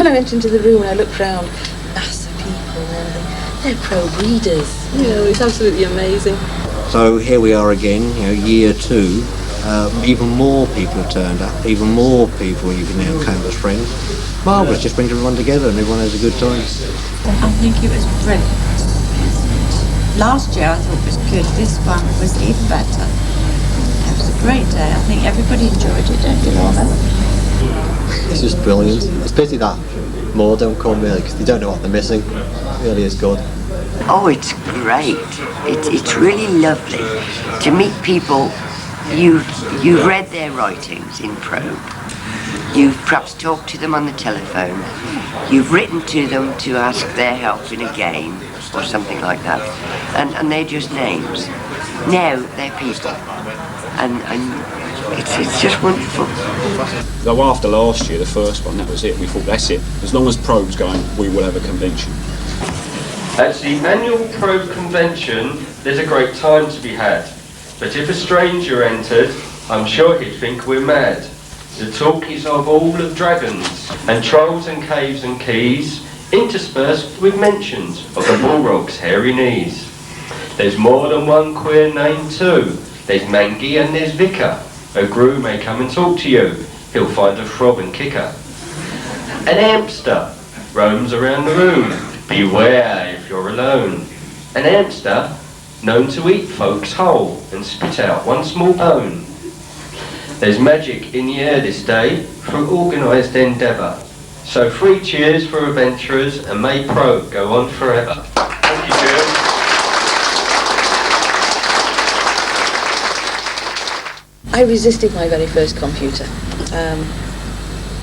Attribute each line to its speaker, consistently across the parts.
Speaker 1: when I went into the room and I looked round, mass of people, and they're pro-breeders. You know, it's absolutely amazing.
Speaker 2: So here we are again, you know, year 2. Even more people have turned up, even more people you can now canvass friends. Marvellous, just brings everyone together and everyone has a good time.
Speaker 3: I think it was brilliant. Last year I thought it was good, this one was even better. It was a great day, I think everybody enjoyed it, don't you, Lorna?
Speaker 4: It's just brilliant. It's pity that more don't come really, because they don't know what they're missing. It really is good.
Speaker 5: Oh, it's great. It's really lovely to meet people. You've read their writings in Probe. You've perhaps talked to them on the telephone. You've written to them to ask their help in a game or something like that. And they're just names. Now they're people. And it's just wonderful.
Speaker 6: Though after last year, the first one, that was it. We thought, that's it. As long as Probe's going, we will have a convention.
Speaker 7: At the annual Probe convention, there's a great time to be had. But if a stranger entered, I'm sure he'd think we're mad. The talk is of all of dragons, and trolls and caves and keys, interspersed with mentions of the Balrog's hairy knees. There's more than one queer name too. There's Mangy and there's Vicar. A Gru may come and talk to you. He'll find a throb and kicker. An Ampster roams around the room. Beware if you're alone. An Ampster known to eat folks whole and spit out one small bone. There's magic in the air this day through organised endeavour. So 3 cheers for adventurers and may Probe go on forever. Thank you, Jill.
Speaker 1: I resisted my very first computer.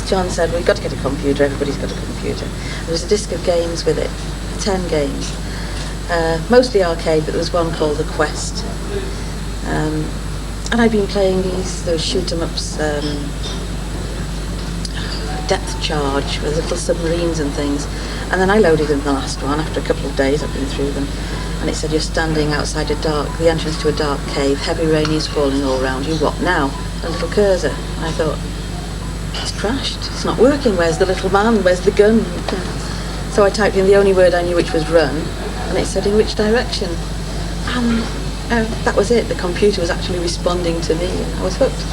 Speaker 1: John said, we've got to get a computer, everybody's got a computer. There was a disc of games with it, 10 games. Mostly arcade, but there was one called The Quest. And I'd been playing those shoot-em-ups, Depth Charge, with little submarines and things. And then I loaded in the last one after a couple of days. I've been through them. And it said, you're standing outside the entrance to a dark cave. Heavy rain is falling all around you. What now? A little cursor. And I thought, it's crashed. It's not working. Where's the little man? Where's the gun? So I typed in the only word I knew, which was run. And it said, in which direction? And that was it. The computer was actually responding to me. And I was hooked.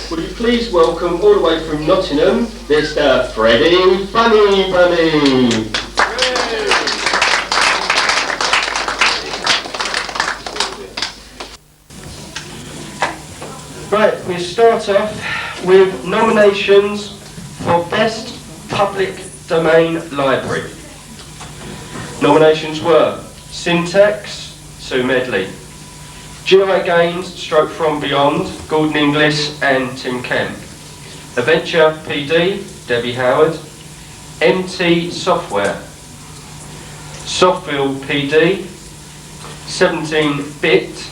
Speaker 7: Would you please welcome all the way from Nottingham, Mr. Freddie Bunny Bunny. Right, we start off with nominations for Best Public Domain Library. Nominations were Syntax, Sue Medley, GI Games, Stroke From Beyond, Gordon Inglis and Tim Kemp, Adventure PD, Debbie Howard, MT Software, Softville PD, 17-Bit,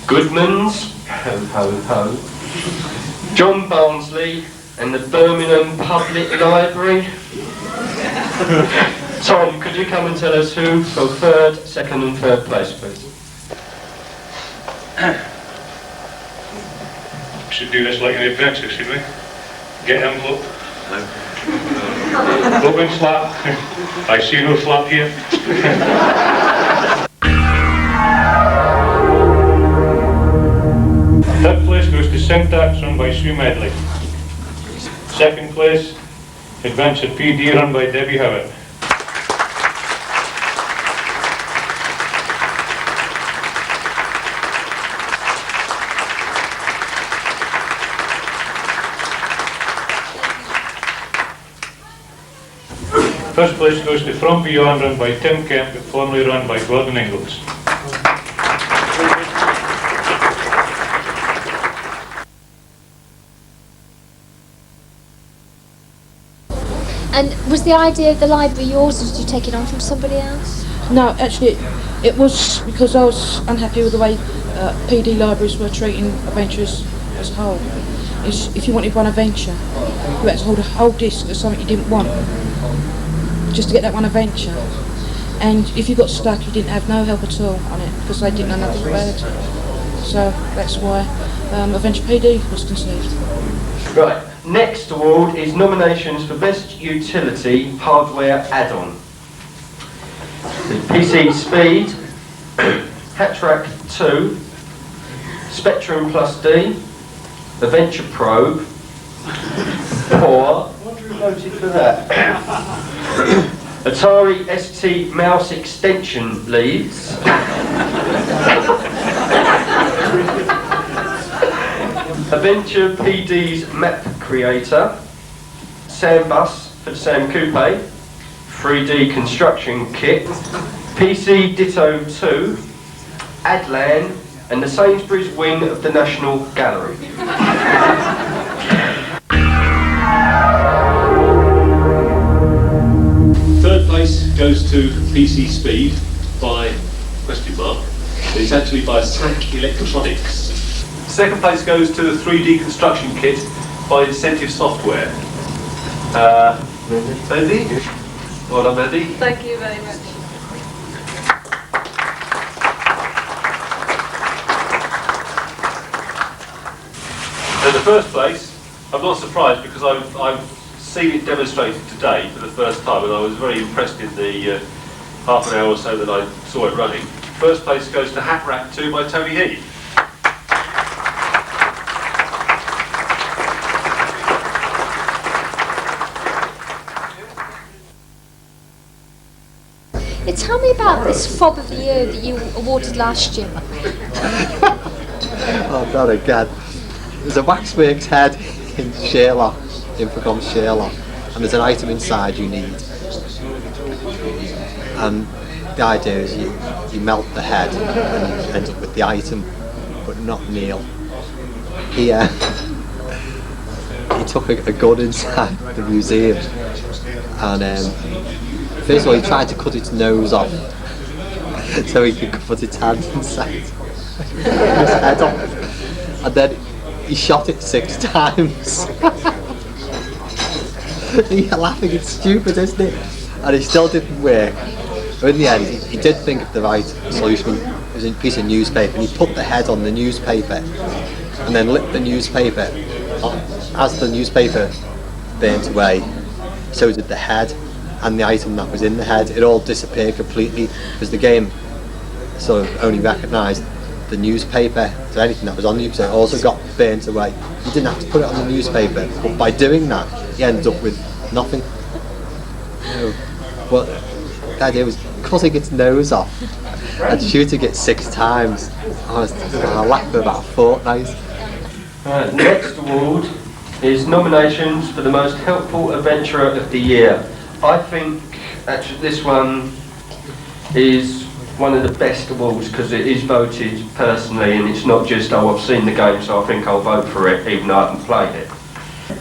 Speaker 7: Goodman's, ho ho ho, John Barnsley and the Birmingham Public Library. Tom, could you come and tell us who for third, second and third place, please?
Speaker 8: Should do this like an adventure, should we? Get him up. Up and slap. I see no slap here. Third place goes to Syntax, run by Sue Medley. Second place, Adventure PD, run by Debbie Howard. First place goes to From Beyond, run by Tim Kemp, formerly run by Gordon Inglis.
Speaker 9: And was the idea of the library yours, or did you take it on from somebody else?
Speaker 10: No, actually, it was because I was unhappy with the way PD libraries were treating adventurers as a whole. If you wanted one adventure, you had to hold a whole disc of something you didn't want, just to get that one adventure. And if you got stuck, you didn't have no help at all on it, because they didn't know nothing about it. So that's why Adventure PD was conceived.
Speaker 7: Right. Next award is nominations for Best Utility Hardware Add-on. The PC Speed, Hatrack 2, Spectrum Plus D, Adventure Probe, or, what do we voted for that? Atari ST Mouse Extension Leads, Adventure PD's Map Creator, Sambus for the Sam Coupe, 3D Construction Kit, PC Ditto 2, Adlan, and the Sainsbury's wing of the National Gallery.
Speaker 11: Third place goes to PC Speed by question mark. It's actually by SAC Electronics. Second place goes to the 3D Construction Kit by Incentive Software. Mandy? Well done, Mandy.
Speaker 12: Thank you very much.
Speaker 11: In the first place, I'm not surprised because I've seen it demonstrated today for the first time, and I was very impressed in the half an hour or so that I saw it running. First place goes to Hatrack 2 by Tony Heath.
Speaker 9: Tell me about this Fob of the Year that you awarded last year.
Speaker 4: Oh, not again. There's a Waxworks head in Sherlock, Infocom Sherlock, and there's an item inside you need. And the idea is you melt the head and you end up with the item, but not Neil. He took a gun inside the museum, and first of all he tried to cut its nose off so he could put its hand inside his head off, and then he shot it 6 times. You're laughing, it's stupid, isn't it? And it still didn't work. But in the end, he did think of the right solution. It was a piece of newspaper, and he put the head on the newspaper, and then lit the newspaper. As the newspaper burnt away, so did the head, and the item that was in the head. It all disappeared completely, because the game sort of only recognised the newspaper, so anything that was on the newspaper also got burnt away. You didn't have to put it on the newspaper, but by doing that, you ended up with nothing. Well, the idea was cutting its nose off and shooting it 6 times. I laughed for about a fortnight.
Speaker 7: Next award is nominations for the most helpful adventurer of the year. I think actually this one is one of the best awards because it is voted personally, and it's not just, oh, I've seen the game so I think I'll vote for it even though I haven't played it.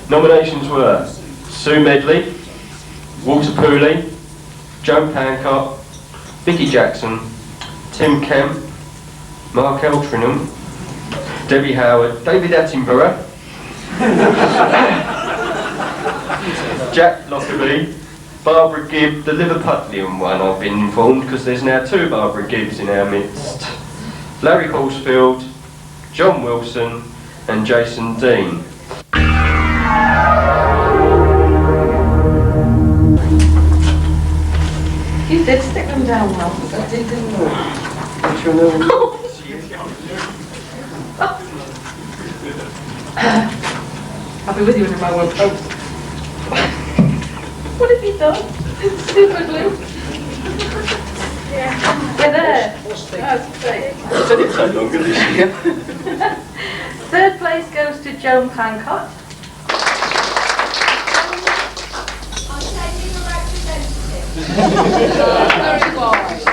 Speaker 7: Nominations were Sue Medley, Walter Pooley, Joe Pancott, Vicky Jackson, Tim Kemp, Mark Eltringham, Debbie Howard, David Attenborough, Jack Lockerbie, Barbara Gibb, the Liverpudlian one I've been informed, because there's now 2 Barbara Gibbs in our midst, Larry Horsfield, John Wilson and Jason Dean.
Speaker 12: You did stick them down well. I did, didn't I?
Speaker 7: What's your name?
Speaker 12: I'll be with you in a moment. Oh. What have you done? Super glue. Yeah. We're there. That's great.
Speaker 7: I didn't take longer this year.
Speaker 12: Third place goes to Joan Pancott. Very wise.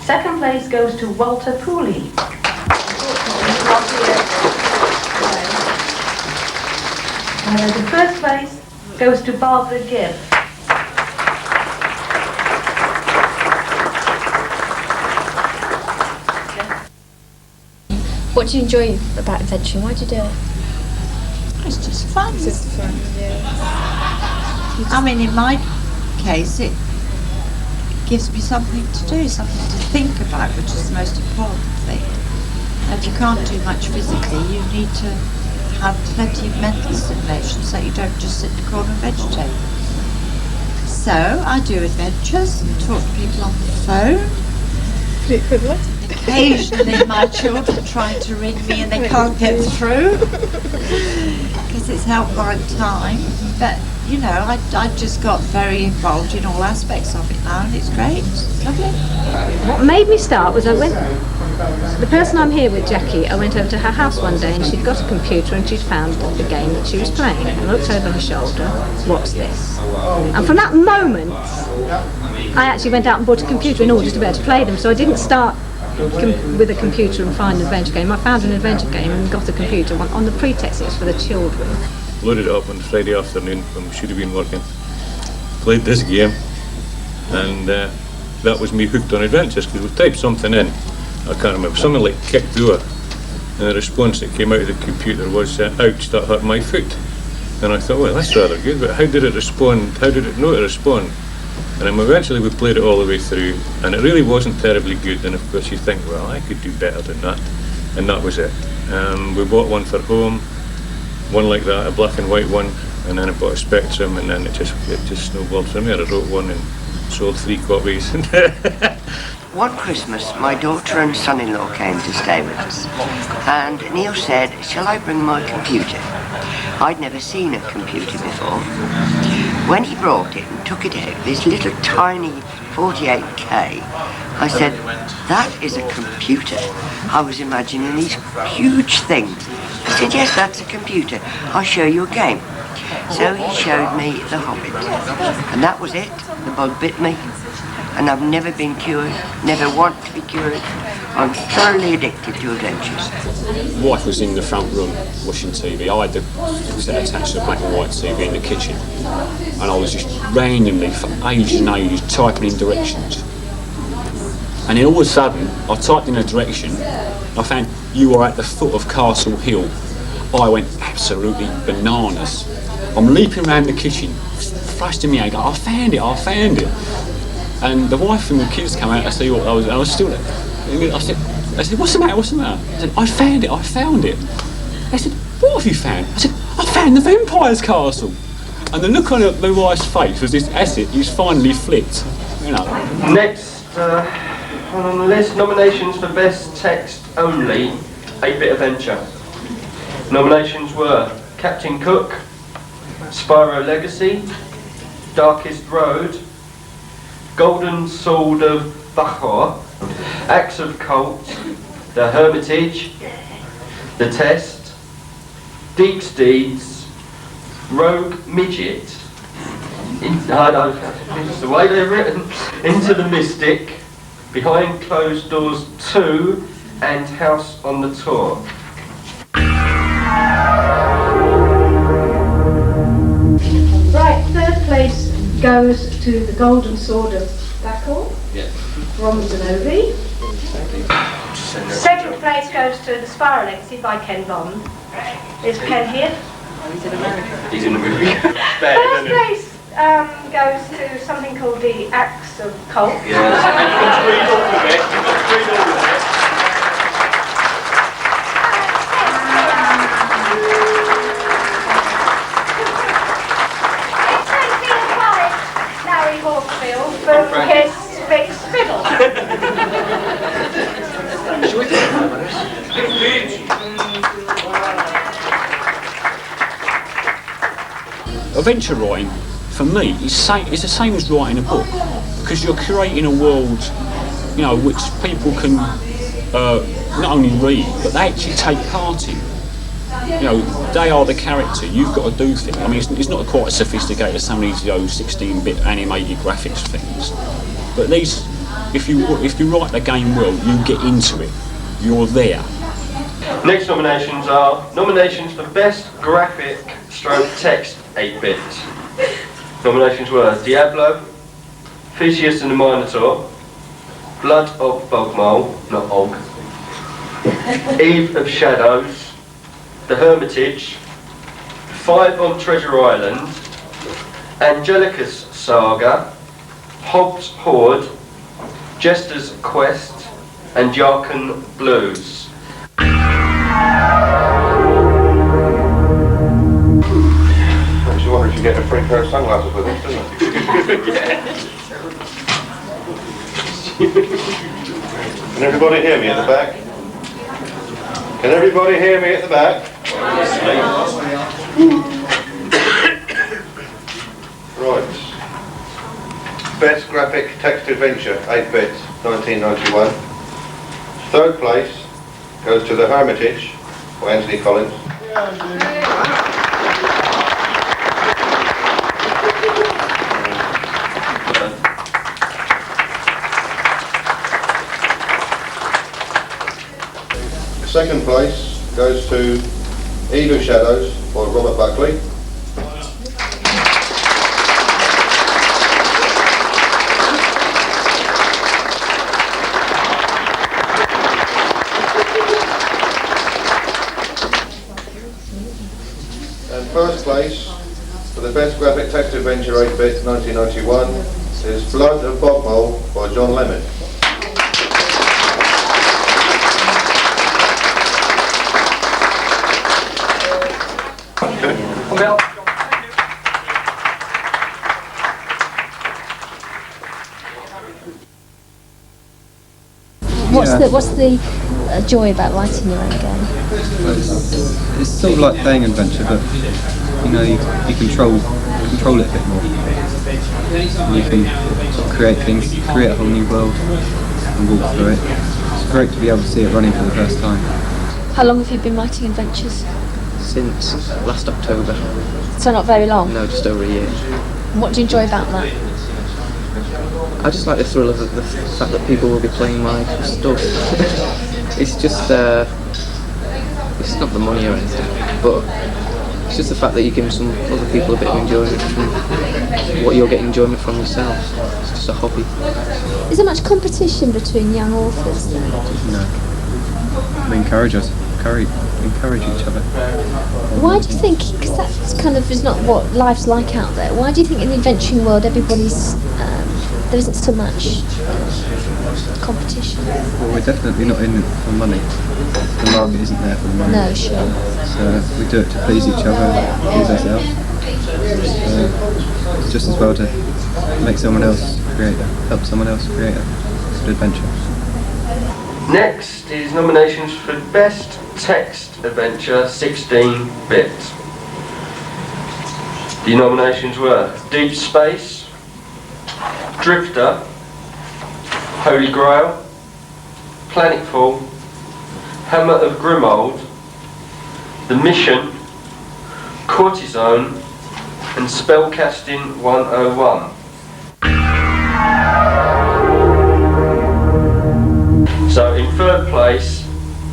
Speaker 12: Second place goes to Walter Pooley. The first place goes to Barbara Gibb.
Speaker 9: What do you enjoy about adventuring? Why do you do it?
Speaker 3: It's just fun.
Speaker 10: It's just fun, yeah.
Speaker 3: I mean, in my case, it gives me something to do, something to think about, which is the most important thing. And if you can't do much physically, you need to have plenty of mental stimulation so you don't just sit in the corner and vegetate. So I do adventures, talk to people on the phone. Occasionally my children try to ring me and they can't get through because it's outgoing time. But you know, I just got very involved in all aspects of it now, and it's great. It's lovely.
Speaker 13: What made me start was the person I'm here with, Jackie, I went over to her house one day and she'd got a computer and she'd found the game that she was playing. And I looked over her shoulder, what's this? And from that moment, I actually went out and bought a computer in order to be able to play them. So I didn't start with a computer and find an adventure game. I found an adventure game and got a computer on the pretext it was for the children.
Speaker 8: Loaded it up on Friday afternoon when we should have been working. Played this game, and that was me hooked on adventures, because we typed something in, I can't remember, something like kick door, and the response that came out of the computer was, ouch, that hurt my foot. And I thought, well, that's rather good, but how did it respond? How did it know to respond? And then eventually we played it all the way through, and it really wasn't terribly good, and of course you think, well, I could do better than that, and that was it. We bought one for home, one like that, a black and white one, and then I bought a Spectrum, and then it just snowballed from there. I wrote one and sold 3 copies.
Speaker 5: One Christmas, my daughter and son-in-law came to stay with us, and Neil said, shall I bring my computer? I'd never seen a computer before. When he brought it and took it out, this little tiny 48K, I said, that is a computer. I was imagining these huge things. I said, yes, that's a computer. I'll show you a game. So he showed me The Hobbit. And that was it. The bug bit me. And I've never been cured, never want to be cured. I'm thoroughly addicted to adventures.
Speaker 6: Wife was in the front room watching TV. I had the set attached to the black and white TV in the kitchen. And I was just randomly, for ages and ages, typing in directions. And then all of a sudden, I typed in a direction, I found you are at the foot of Castle Hill. I went absolutely bananas. I'm leaping around the kitchen, thrusting me out, I found it. And the wife and the kids came out to see what I was still there. I said, what's the matter? I said, I found it. They said, what have you found? I said, I found the vampire's castle. And the look on my wife's face was this asset he's finally flipped. You know.
Speaker 7: Next, on the list, nominations for Best Text Only, 8-Bit Adventure. Nominations were Captain Cook, Spyro Legacy, Darkest Road, Golden Sword of Bacor, Axe of Colt, The Hermitage, The Test, Deep's Deeds, Rogue Midget, this is the way they're written, Into the Mystic, Behind Closed Doors 2, and House on the Tour.
Speaker 14: Right, third place goes to the Golden Sword of Bacor from Zanobi.
Speaker 12: Second place goes to The Spyro Legacy by Ken Bond. Is Ken here?
Speaker 7: He's in America. He's in America.
Speaker 12: First place goes to something called the Axe of Colt. Larry Hawkfield for Kiss Fix Fiddle.
Speaker 6: Adventure writing, for me, is the same as writing a book, because you're creating a world, you know, which people can not only read, but they actually take part in. You know, they are the character. You've got to do things. I mean, it's not quite as sophisticated as some of these 16-bit animated graphics things, but these, if you write the game well, you get into it. You're there.
Speaker 7: Next nominations are nominations for Best Graphic / Text 8-Bit. Nominations were Diablo, Theseus and the Minotaur, Blood of Bogmole, not Og, Eve of Shadows, The Hermitage, 5 on Treasure Island, Angelica's Saga, Hobbs Horde, Jester's Quest and Yarkon Blues.
Speaker 15: Makes you wonder if you get a free pair of sunglasses with it, doesn't it? Can everybody hear me at the back? Can everybody hear me at the back? Right. Best graphic text adventure, 8-bit, 1991. Third place goes to The Hermitage by Anthony Collins. Second place goes to Evil Shadows by Robert Buckley. And first place for the best graphic text adventure 8-bit 1991 is Blood of Bogmole by John Lemon.
Speaker 9: What's the joy about writing your own game?
Speaker 16: It's sort of like playing adventure, but you know, you control it a bit more. And you can sort of create things, create a whole new world and walk through it. It's great to be able to see it running for the first time.
Speaker 9: How long have you been writing adventures?
Speaker 17: Since last October.
Speaker 9: So not very long?
Speaker 17: No, just over a year.
Speaker 9: And what do you enjoy about that?
Speaker 17: I just like the thrill of the fact that people will be playing my stuff. It's just, it's not the money or anything, but it's just the fact that you give some other people a bit of enjoyment from what you're getting enjoyment from yourself. It's just a hobby.
Speaker 9: Is there much competition between young authors then?
Speaker 16: No. We encourage each other.
Speaker 9: Why do you think, because that kind of is not what life's like out there, why do you think in the adventuring world everybody's, there isn't so much competition?
Speaker 16: Well, we're definitely not in it for money. The market isn't there for the money.
Speaker 9: No, sure.
Speaker 16: So we do it to please each other, please ourselves. So it's just as well to make someone else help someone else create a good adventure.
Speaker 7: Next is nominations for Best Text Adventure 16-bit. The nominations were Deep Space, Drifter, Holy Grail, Planetfall, Hammer of Grimold, The Mission, Cortisone, and Spellcasting 101. So in third place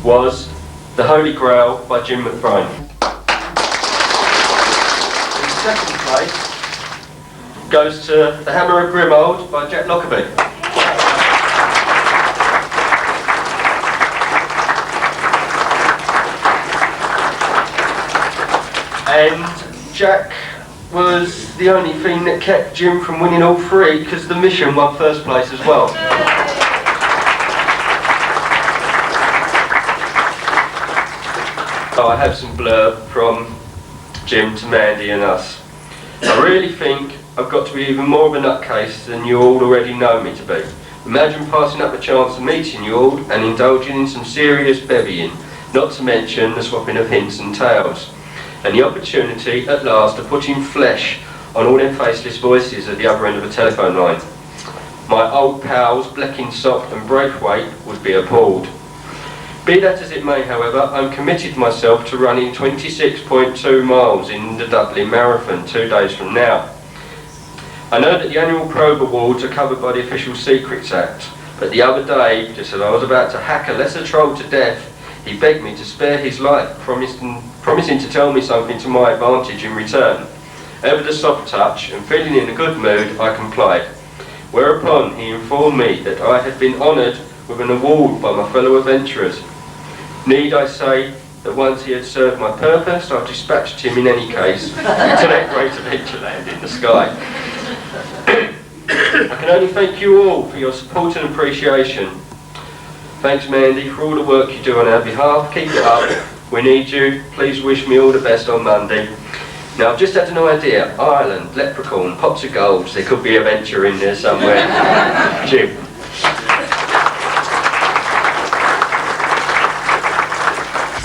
Speaker 7: was The Holy Grail by Jim McBride. In second place goes to The Hammer of Grimold by Jack Lockerbie. And Jack was the only thing that kept Jim from winning all three, because The Mission won first place as well. I have some blurb from Jim to Mandy and us. I really think I've got to be even more of a nutcase than you all already know me to be. Imagine passing up the chance of meeting you all and indulging in some serious bevying, not to mention the swapping of hints and tales, and the opportunity at last of putting flesh on all them faceless voices at the other end of a telephone line. My old pals Bleckinsop and Braithwaite would be appalled. Be that as it may, however, I'm committed myself to running 26.2 miles in the Dublin Marathon 2 days from now. I know that the annual Probe Awards are covered by the Official Secrets Act, but the other day, just as I was about to hack a lesser troll to death, he begged me to spare his life, promising to tell me something to my advantage in return. Ever the soft touch, and feeling in a good mood, I complied. Whereupon he informed me that I had been honoured with an award by my fellow adventurers. Need I say that once he had served my purpose, I dispatched him in any case to that great adventure land in the sky. I can only thank you all for your support and appreciation. Thanks, Mandy, for all the work you do on our behalf. Keep it up. We need you. Please wish me all the best on Monday. Now, I've just had an idea. Ireland, Leprechaun, Pots of Gold. There could be a venture in there somewhere. Jim.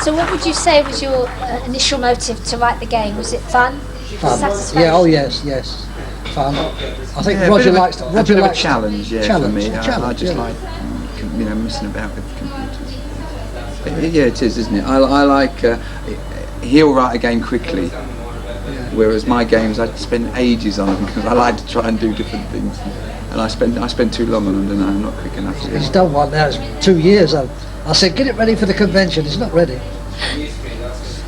Speaker 9: So what would you say was your initial motive to write the game? Was it fun?
Speaker 18: Fun.
Speaker 9: Satisfaction?
Speaker 18: Yeah, oh yes, yes. Fun. I think
Speaker 19: Yeah,
Speaker 18: Roger
Speaker 19: a
Speaker 18: likes...
Speaker 19: bit of
Speaker 18: Roger
Speaker 19: a
Speaker 18: likes
Speaker 19: challenge, yeah,
Speaker 18: challenge,
Speaker 19: for me.
Speaker 18: challenge,
Speaker 19: I just
Speaker 18: yeah.
Speaker 19: like, messing about with computers. Yeah, it is, isn't it? I like, he'll write a game quickly, whereas my games, I spend ages on them because I like to try and do different things. And I spend too long on them, and I'm not quick enough.
Speaker 18: He's done one now, it's 2 years. I said, get it ready for the convention. It's not ready.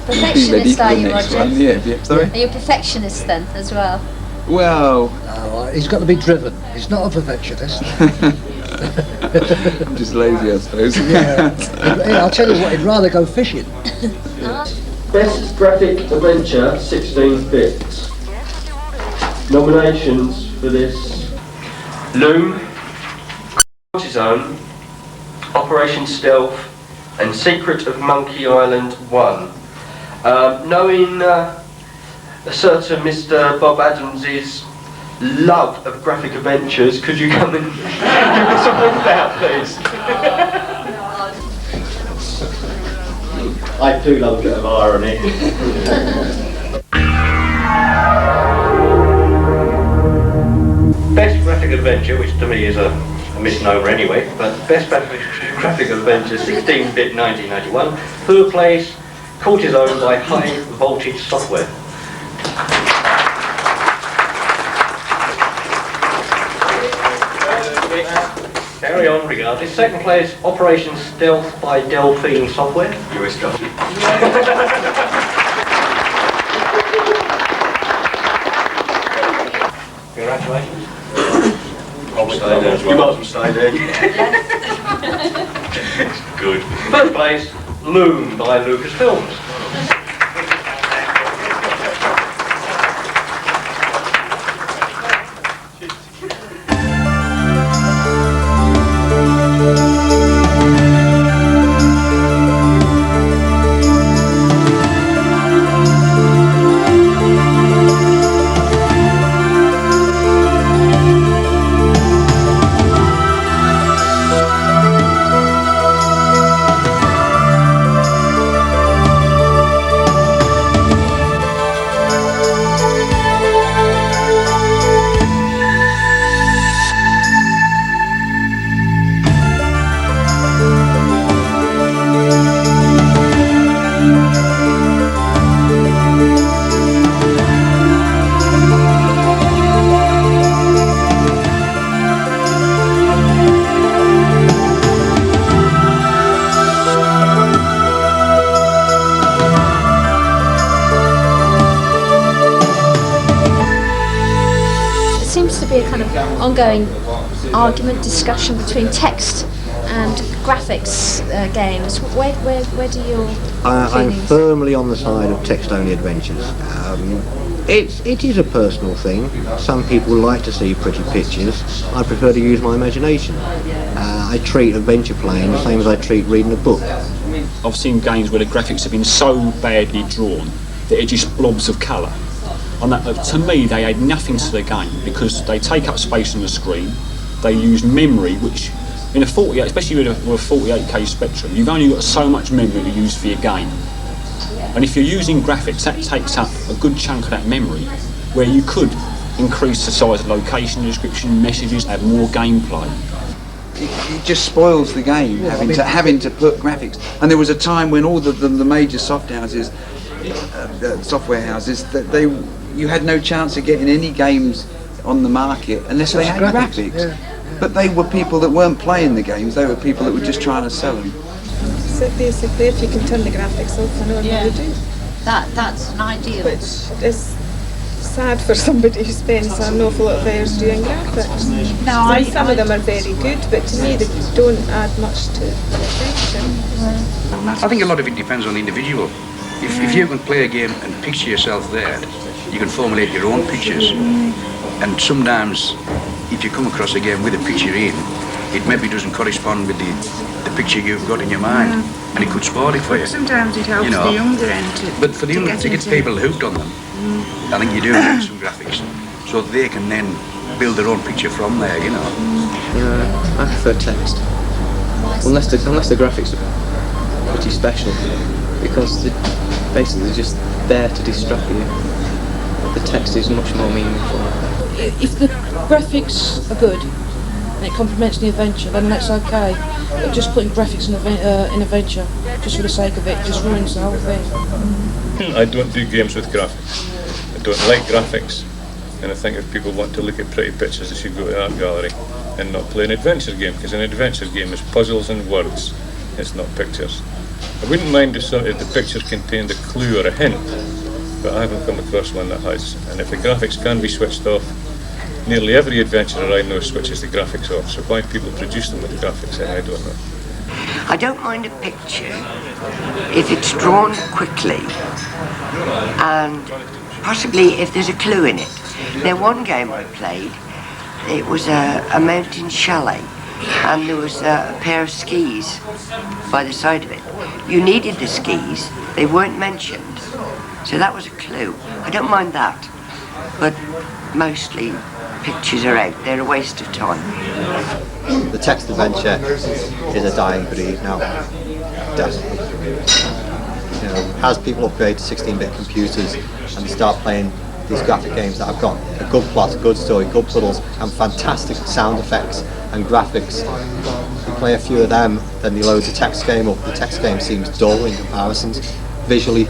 Speaker 9: Perfectionist, are you, Roger?
Speaker 19: Yeah, sorry?
Speaker 9: Are you a perfectionist then, as well?
Speaker 19: Well...
Speaker 18: No, he's got to be driven. He's not a perfectionist.
Speaker 19: I'm just lazy, I suppose.
Speaker 18: Yeah, I'll tell you what, he'd rather go fishing.
Speaker 7: Best Graphic Adventure 16-bit. Nominations for this: Loom, Cortisone, Operation Stealth, and Secret of Monkey Island 1. Knowing a certain Mr. Bob Adams's love of graphic adventures, could you come and give us a hand out, please? I do love a bit of irony. Best graphic adventure, which to me is a misnomer anyway, but best graphic adventure 16-bit 1991. Third place, Cortisone by High Voltage Software. Carry on regardless. Second place, Operation Stealth by Delphine Software. US government. Congratulations. I'll stay there as well. You might as well stay there. Good. First place, Loom by Lucasfilms.
Speaker 9: Ongoing argument, discussion between text and graphics games. Where do your
Speaker 2: I'm
Speaker 9: feelings?
Speaker 2: firmly on the side of text-only adventures. It is a personal thing. Some people like to see pretty pictures. I prefer to use my imagination. I treat adventure playing the same as I treat reading a book.
Speaker 6: I've seen games where the graphics have been so badly drawn that it's just blobs of colour. And that, to me, they add nothing to the game because they take up space on the screen. They use memory, which in a 48, especially with a 48K Spectrum, you've only got so much memory to use for your game. And if you're using graphics, that takes up a good chunk of that memory, where you could increase the size of location description, messages, add more gameplay.
Speaker 19: It just spoils the game having to put graphics. And there was a time when all the major software houses, that you had no chance of getting any games on the market unless they had graphics.
Speaker 18: Yeah.
Speaker 19: But they were people that weren't playing the games, they were people that were just trying to sell them.
Speaker 20: So basically, if you can turn the graphics off, I know what to do.
Speaker 3: That's an ideal.
Speaker 20: Which is sad for somebody who spends an awful lot of hours doing graphics.
Speaker 3: No,
Speaker 20: Some of them are very good, but to me they don't add much to the adventure.
Speaker 21: I think a lot of it depends on the individual. If you can play a game and picture yourself there, you can formulate your own pictures. And sometimes if you come across a game with a picture in, it maybe doesn't correspond with the picture you've got in your mind, and it could spoil it for you.
Speaker 10: Sometimes it helps the younger end to.
Speaker 21: But for the younger, to get people hooked on them, I think you do need some graphics, so they can then build their own picture from there, you know.
Speaker 17: I prefer text, unless the graphics are pretty special, because basically they're just there to distract you. The text is much more meaningful.
Speaker 10: If the graphics are good and it complements the adventure, then that's okay. But just putting graphics in adventure, just for the sake of it, just ruins the whole thing.
Speaker 8: I don't do games with graphics. I don't like graphics, and I think if people want to look at pretty pictures, they should go to an art gallery and not play an adventure game, because an adventure game is puzzles and words. It's not pictures. I wouldn't mind if the picture contained a clue or a hint, but I haven't come across one that has. And if the graphics can be switched off, nearly every adventurer I know switches the graphics off, so why people produce them with the graphics in, I don't know.
Speaker 5: I don't mind a picture if it's drawn quickly and possibly if there's a clue in it. Now, one game I played, it was a mountain chalet, and there was a pair of skis by the side of it. You needed the skis, they weren't mentioned, so that was a clue. I don't mind that, but mostly pictures are out, they're a waste of time.
Speaker 4: The text adventure is a dying breed now, definitely. You know, as people upgrade to 16-bit computers and start playing these graphic games that have got a good plot, a good story, good puzzles, and fantastic sound effects and graphics, you play a few of them, then you load the text game up. The text game seems dull in comparisons, visually.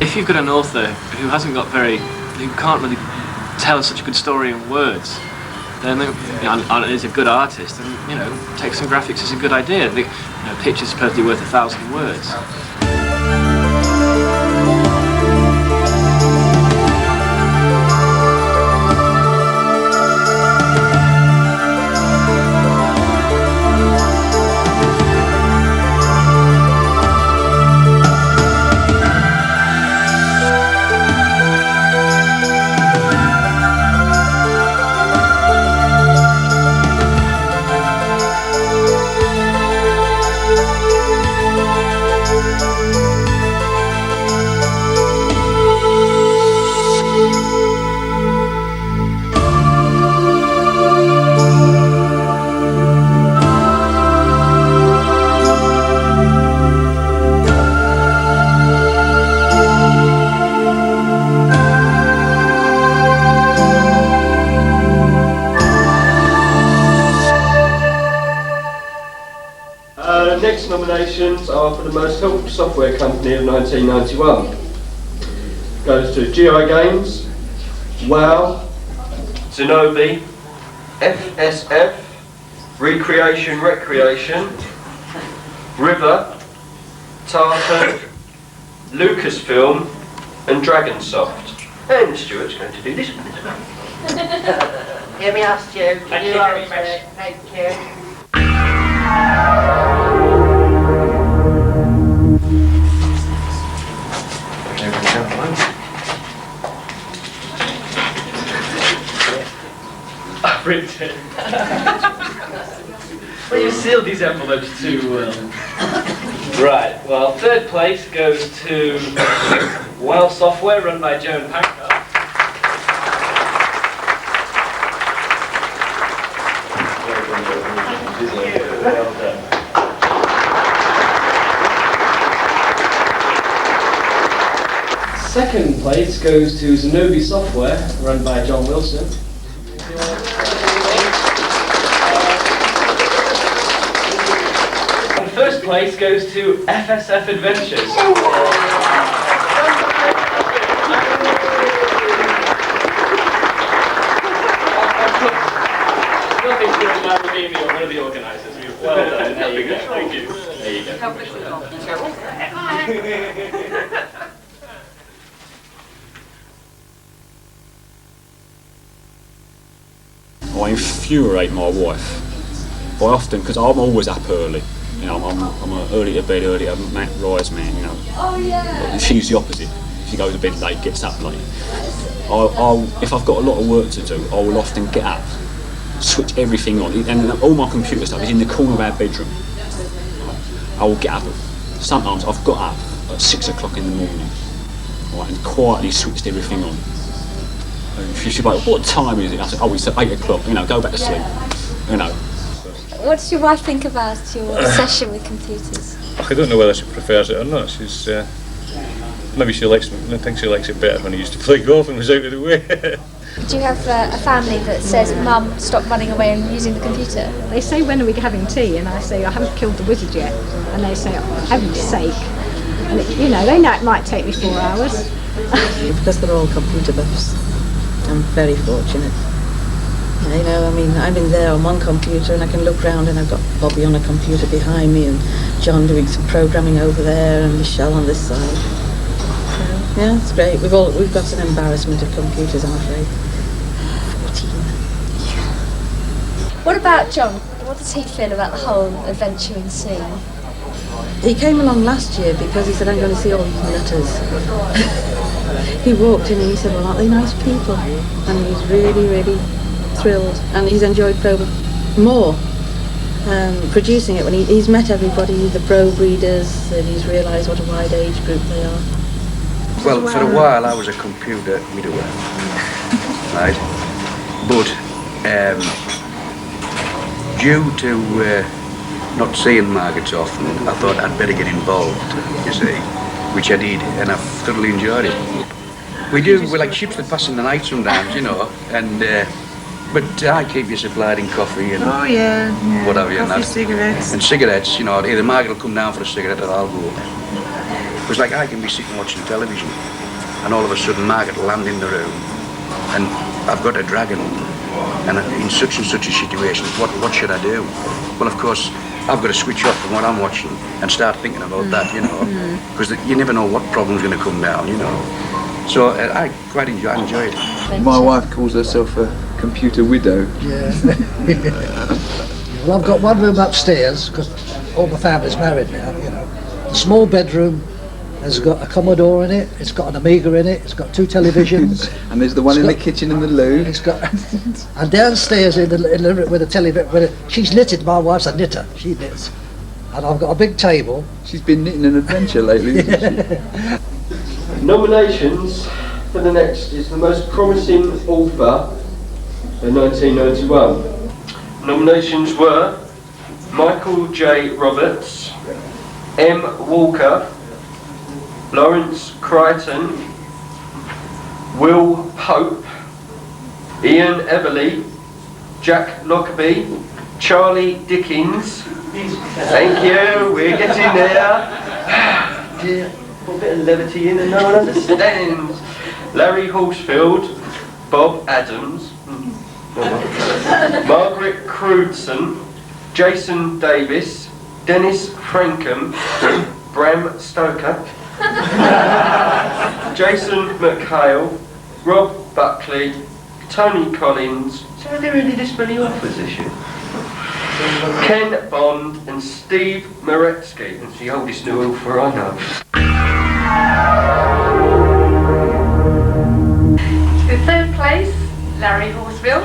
Speaker 1: If you've got an author who can't really tell such a good story in words, then and is a good artist, and take some graphics is a good idea. The picture's supposedly worth 1,000 words.
Speaker 7: Next nominations are for the most helpful software company of 1991. Goes to GI Games, WoW, Zenobi, FSF, Recreation, River, Tartan, Lucasfilm and Dragonsoft. And Stuart's going to do this one as well.
Speaker 12: Hear me ask you.
Speaker 7: Thank you very much.
Speaker 12: Thank you.
Speaker 1: I've written. Well, you sealed these envelopes too well. Right, well, third place goes to WoW Software, run by Joan Packer. Well done. Second place goes to Zenobi Software, run by John Wilson. And first place goes to FSF Adventures. Nothing to remind me of one of the organisers. Well done. There you go. Thank you. There you go.
Speaker 6: I infuriate my wife. I often, because I'm always up early. I'm an early to bed, early to rise man.
Speaker 12: Oh yeah.
Speaker 6: She's the opposite. She goes to bed late, gets up late. If I've got a lot of work to do, I will often get up switch everything on, and all my computer stuff is in the corner of our bedroom. I will get up. Sometimes I've got up at 6 o'clock in the morning, right, and quietly switched everything on. And she's like, "What time is it?" I said, "Oh, it's at 8 o'clock. You know, go back to sleep." You know.
Speaker 9: What does your wife think about your obsession with computers?
Speaker 8: I don't know whether she prefers it or not. She's maybe she likes. I think she likes it better when he used to play golf and was out of the way.
Speaker 9: Do you have a family that says, "Mum, stop running away and using the computer"?
Speaker 13: They say, "When are we having tea?" And I say, "I haven't killed the wizard yet." And they say, "Oh, for heaven's sake." And you know, they know it might take me 4 hours.
Speaker 11: Because they're all computer buffs. I'm very fortunate. You know, I mean, I'm in there on one computer and I can look round and I've got Bobby on a computer behind me and John doing some programming over there and Michelle on this side. So, yeah, it's great. We've got an embarrassment of computers, I'm afraid. 14.
Speaker 9: What about John? What does he feel about the whole adventuring scene?
Speaker 11: He came along last year because he said, "I'm going to see all these nutters." He walked in and he said, "Well, aren't they nice people?" And he's really, really thrilled. And he's enjoyed Probe more producing it when he's met everybody, the probe readers, and he's realised what a wide age group they are.
Speaker 21: Well, for a while I was a computer widower, right? But due to not seeing Margaret often, I thought I'd better get involved, you see, which I did, and I've thoroughly enjoyed it. We're like ships that pass in the night sometimes, you know, and but I keep you supplied in coffee and whatever, and that.
Speaker 11: Cigarettes.
Speaker 21: And cigarettes, you know, either Margaret will come down for a cigarette or I'll go. It was like I can be sitting watching television, and all of a sudden Margaret will land in the room, and I've got a dragon, and in such and such a situation, what should I do? Well, of course, I've got to switch off from what I'm watching and start thinking about that, you know, because you never know what problem's going to come down, you know. So I quite enjoy it.
Speaker 19: My wife calls herself a computer widow.
Speaker 18: Yeah. Well, I've got one room upstairs because all my family's married now, you know. A small bedroom has got a Commodore in it, it's got an Amiga in it, it's got 2 televisions.
Speaker 19: And there's the one in the kitchen and the loo.
Speaker 18: It's got, and downstairs in the with a television, she's knitted, my wife's a knitter, she knits. And I've got a big table.
Speaker 19: She's been knitting an adventure lately, hasn't she?
Speaker 7: Nominations for the next is the most promising author in 1991. Nominations were Michael J. Roberts, M. Walker, Lawrence Crichton, Will Pope, Ian Everly, Jack Lockerbie, Charlie Dickens. Thank you, we're getting there. Dear, put a bit of levity in and no one understands. Larry Horsfield, Bob Adams, Margaret Crewdson, Jason Davis, Dennis Frankham, Bram Stoker, Jason McHale, Rob Buckley, Tony Collins. So are there really this many authors this year? Ken Bond and Steve Maretsky. That's the oldest new author I know.
Speaker 12: In third place, Larry Horsfield.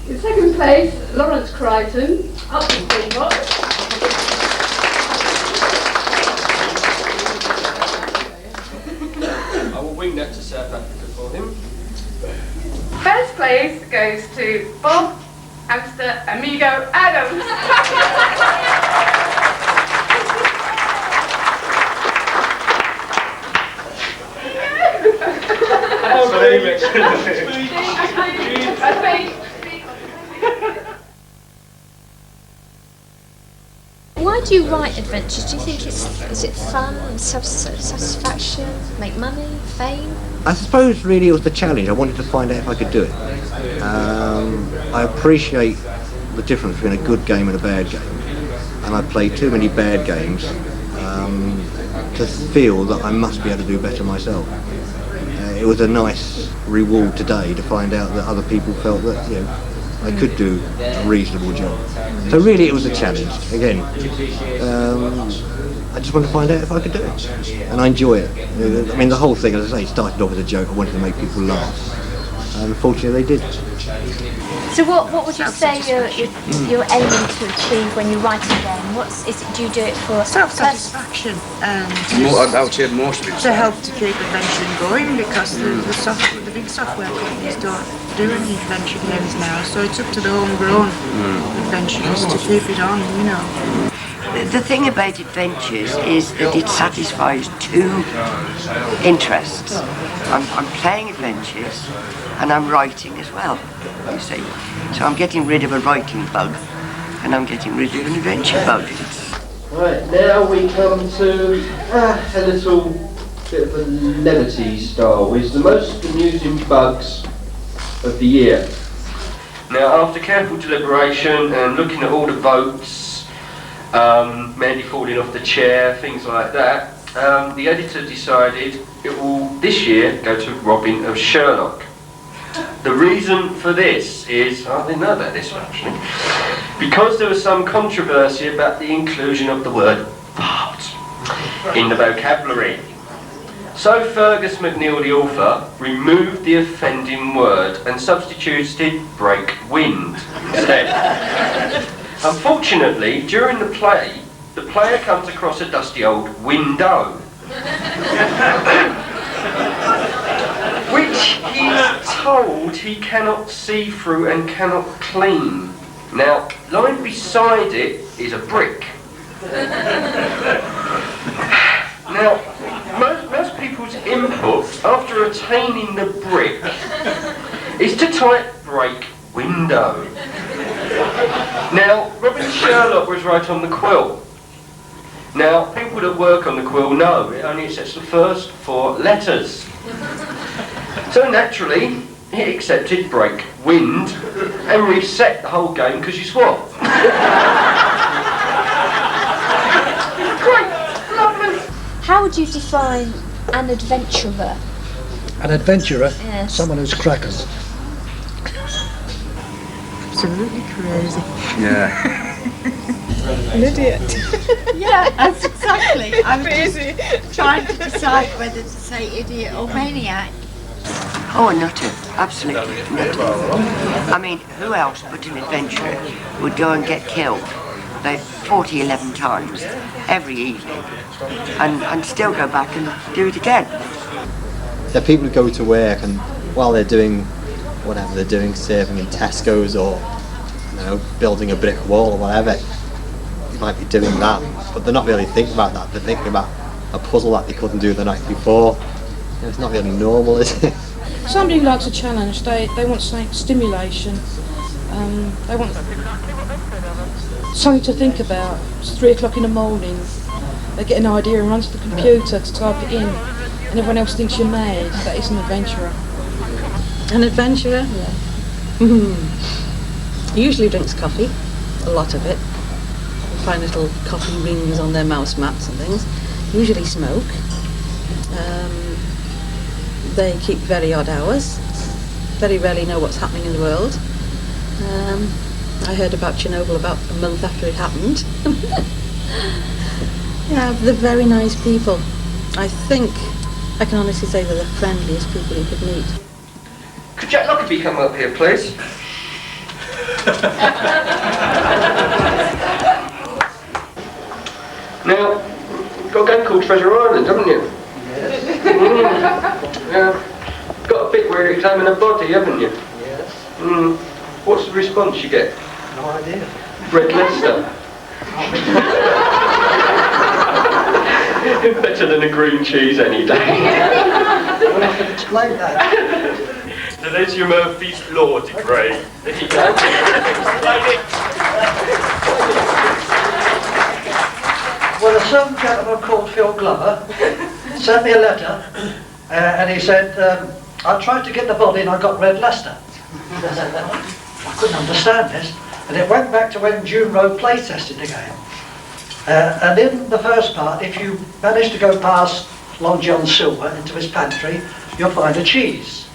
Speaker 12: In second place, Lawrence Crichton, up the Springboks.
Speaker 7: I will wing that to South Africa for him.
Speaker 12: First place goes to Bob Hamster Amigo Adams.
Speaker 7: I don't believe it.
Speaker 9: Why do you write adventures? Do you think is it fun, satisfaction, make money, fame?
Speaker 2: I suppose really it was the challenge. I wanted to find out if I could do it. I appreciate the difference between a good game and a bad game, and I played too many bad games to feel that I must be able to do better myself. It was a nice reward today to find out that other people felt that, you know, I could do a reasonable job. So really it was a challenge. Again, I just wanted to find out if I could do it. And I enjoy it. I mean, the whole thing, as I say, started off as a joke. I wanted to make people laugh. And unfortunately they did.
Speaker 9: So what would you say you're aiming to achieve when you write a game? Do you do it for
Speaker 3: self-satisfaction and
Speaker 21: I would say most of it.
Speaker 3: to help to keep adventuring going, because the big software companies don't do any adventure games now, so it's up to the homegrown adventurers to keep it on, you know.
Speaker 5: The thing about adventures is that it satisfies two interests. I'm playing adventures and I'm writing as well, you see. So I'm getting rid of a writing bug and I'm getting rid of an adventure bug.
Speaker 7: Right, now we come to a little bit of a levity style, which is the most amusing bugs of the year. Now, after careful deliberation and looking at all the votes, Mandy falling off the chair, things like that, the editor decided it will this year go to Robin of Sherlock. The reason for this is, I didn't know about this one actually, because there was some controversy about the inclusion of the word fart in the vocabulary. So Fergus MacNeill, the author, removed the offending word and substituted break wind instead. Unfortunately, during the play, the player comes across a dusty old window, which he's told he cannot see through and cannot clean. Now, lying beside it is a brick. Now, most people's input after attaining the brick is to type break window. Now, Robin Sherlock was right on the quill. Now, people that work on the quill know it only accepts the first 4 letters. So naturally, he accepted break wind and reset the whole game because you swore. Great, lovely.
Speaker 9: How would you define an adventurer?
Speaker 18: An adventurer?
Speaker 9: Yes.
Speaker 18: Someone who's crackers.
Speaker 3: Absolutely crazy.
Speaker 21: Yeah.
Speaker 20: An idiot.
Speaker 3: Yeah, that's exactly. I was
Speaker 20: Crazy.
Speaker 3: just trying to decide whether to say idiot or maniac.
Speaker 5: Oh, a nutter, absolutely nutter. I mean, who else but an adventurer would go and get killed about 11 times every evening and still go back and do it again?
Speaker 4: There are people who go to work and while they're doing whatever they're doing, serving in Tesco's or building a brick wall or whatever, they might be doing that, but they're not really thinking about that. They're thinking about a puzzle that they couldn't do the night before. It's not really normal, is it?
Speaker 10: Somebody who likes a challenge, they want something, stimulation, they want something to think about. It's 3 o'clock in the morning, they get an idea and run to the computer to type it in, and everyone else thinks you're mad. That is an adventurer.
Speaker 11: An adventurer? Yeah. He usually drinks coffee, a lot of it. You find little coffee rings on their mouse mats and things. Usually smoke. They keep very odd hours. Very rarely know what's happening in the world. I heard about Chernobyl about a month after it happened. Yeah, they're very nice people. I think I can honestly say they're the friendliest people you could meet.
Speaker 7: Could Jack Lockerbie come up here, please? Now, you've got a game called Treasure Island, haven't you? Yes. Yeah. Got a bit where you examine a body, haven't you?
Speaker 18: Yes.
Speaker 7: What's the response you get?
Speaker 18: No idea.
Speaker 7: Red Leicester. Better than a green cheese any day.
Speaker 18: Well, I can explain that.
Speaker 7: So there's your Murphy's Law degree. There you go. Explain it.
Speaker 18: Well, a certain gentleman called Phil Glover sent me a letter and he said, I tried to get the body and I got Red Leicester. I couldn't understand this. And it went back to when June Road play tested the game. And in the first part, if you manage to go past Long John Silver into his pantry, you'll find a cheese.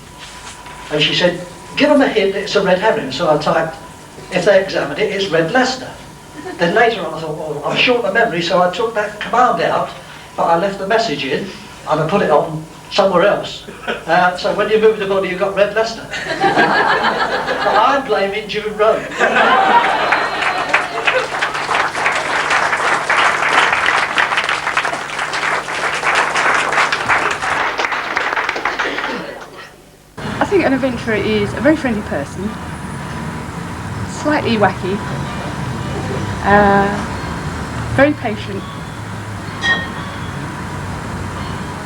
Speaker 18: And she said, give them a hint that it's a red herring, so I typed, if they examined it, it's Red Leicester. Then later on I thought, well, I'm short of memory, so I took that command out, but I left the message in, and I put it on somewhere else. So when you move the body, you've got Red Leicester. But I'm blaming June Rowe.
Speaker 14: I think an adventurer is a very friendly person, slightly wacky, very patient,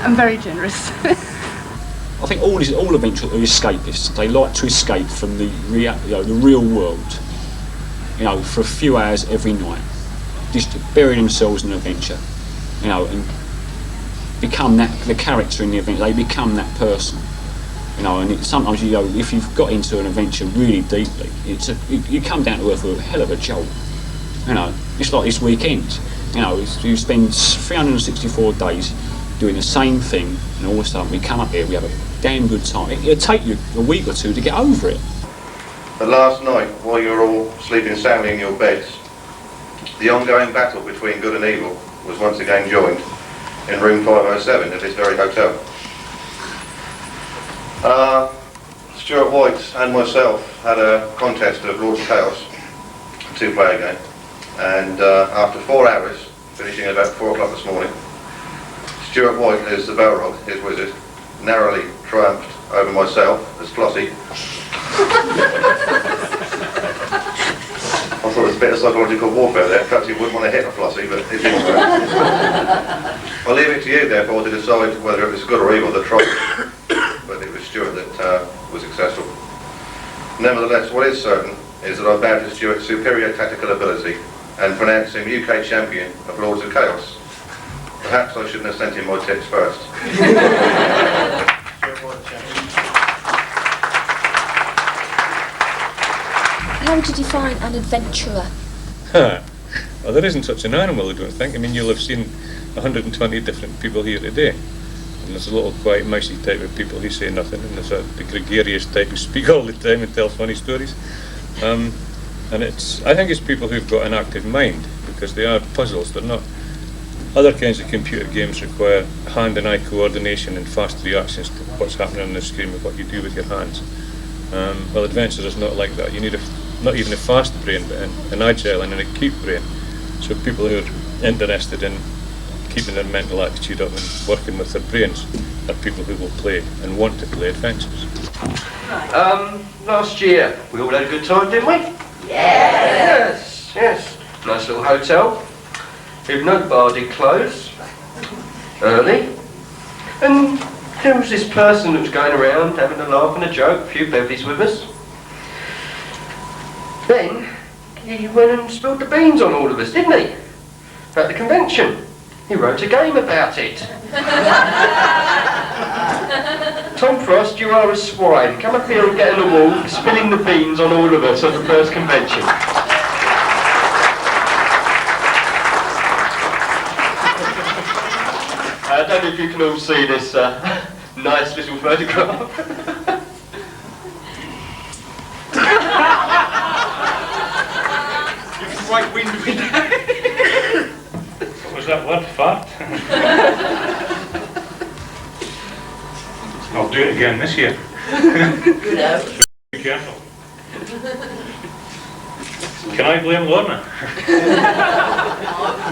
Speaker 14: and very generous.
Speaker 6: I think all adventurers are escapists. They like to escape from the real world, for a few hours every night, just to bury themselves in an adventure, and become the character in the adventure. They become that person. And sometimes if you've got into an adventure really deeply, you come down to earth with a hell of a jolt. It's like this weekend. You spend 364 days doing the same thing, and all of a sudden we come up here, we have a damn good time. It'll take you a week or two to get over it.
Speaker 15: But last night, while you were all sleeping soundly in your beds, the ongoing battle between good and evil was once again joined in room 507 of this very hotel. Stuart White and myself had a contest of Lords of Chaos, a two-player game, and after 4 hours, finishing at about 4 o'clock this morning, Stuart White as the Balrog, his wizard, narrowly triumphed over myself as Flossie. I thought there was a bit of psychological warfare there. Perhaps you wouldn't want to hit a Flossie, but it didn't work. I'll leave it to you, therefore, to decide whether it was good or evil that tried. But it was Stuart that was successful. Nevertheless, what is certain is that I bow to Stuart's superior tactical ability and pronounce him UK champion of Lords of Chaos. Perhaps I shouldn't have sent him my tips first.
Speaker 9: How would you define an adventurer?
Speaker 8: Well, there isn't such an animal, I don't think. I mean, you'll have seen 120 different people here today. And there's a little quiet, mousy type of people who say nothing, and there's the gregarious type who speak all the time and tell funny stories. And I think it's people who've got an active mind, because they are puzzles. They're not. Other kinds of computer games require hand and eye coordination and fast reactions to what's happening on the screen with what you do with your hands. Well, adventure is not like that. You need not even a fast brain, but an agile and an acute brain. So people who are interested in keeping their mental attitude up and working with their brains are people who will play and want to play adventures.
Speaker 7: Last year we all had a good time, didn't we? Yes. Yes. Nice little hotel. If no bar did close early. And there was this person that was going around having a laugh and a joke, a few bevies with us. Then he went and spilled the beans on all of us, didn't he? At the convention. He wrote a game about it. Tom Frost, you are a swine. Come up here and get an award for spilling the beans on all of us at the first convention. I don't know if you can all see this nice little photograph.
Speaker 8: It's quite windy. What was that word? Fart? I'll do it again this year.
Speaker 5: Good out.
Speaker 8: Be careful. Can I blame Lorna?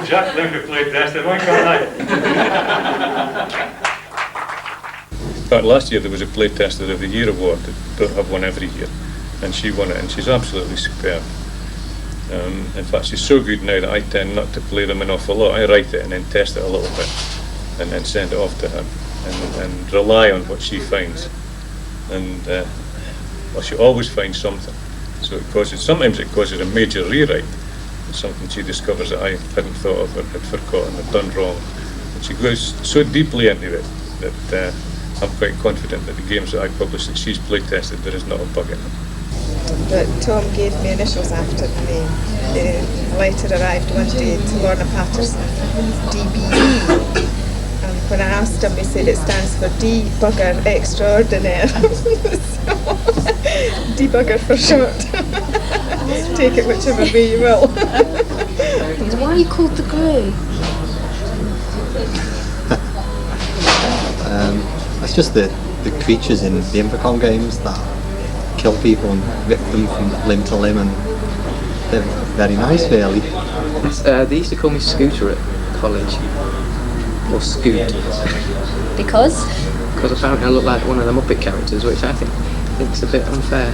Speaker 8: Jack never played tested, why can't I? In fact, last year there was a Play Tester of the Year award. They don't have one every year, and she won it, and she's absolutely superb. In fact, she's so good now that I tend not to play them an awful lot. I write it and then test it a little bit, and then send it off to her, and rely on what she finds. And well, she always finds something. So sometimes it causes a major rewrite. It's something she discovers that I hadn't thought of or had forgotten or done wrong. And she goes so deeply into it that I'm quite confident that the games that I publish that she's play tested, there is not a bug in them.
Speaker 20: But Tom gave me initials after the name. The letter arrived one day to Lorna Patterson, DBE, and when I asked him, he said it stands for Debugger Extraordinaire. So, debugger for short. Take it whichever way you will.
Speaker 9: Why are you called the Grue?
Speaker 4: It's just the creatures in the Infocom games that kill people and rip them from limb to limb, and they're very nice, really.
Speaker 17: They used to call me Scooter at college, or Scoot.
Speaker 9: Because?
Speaker 17: Because apparently I look like one of the Muppet characters, which I think's a bit unfair.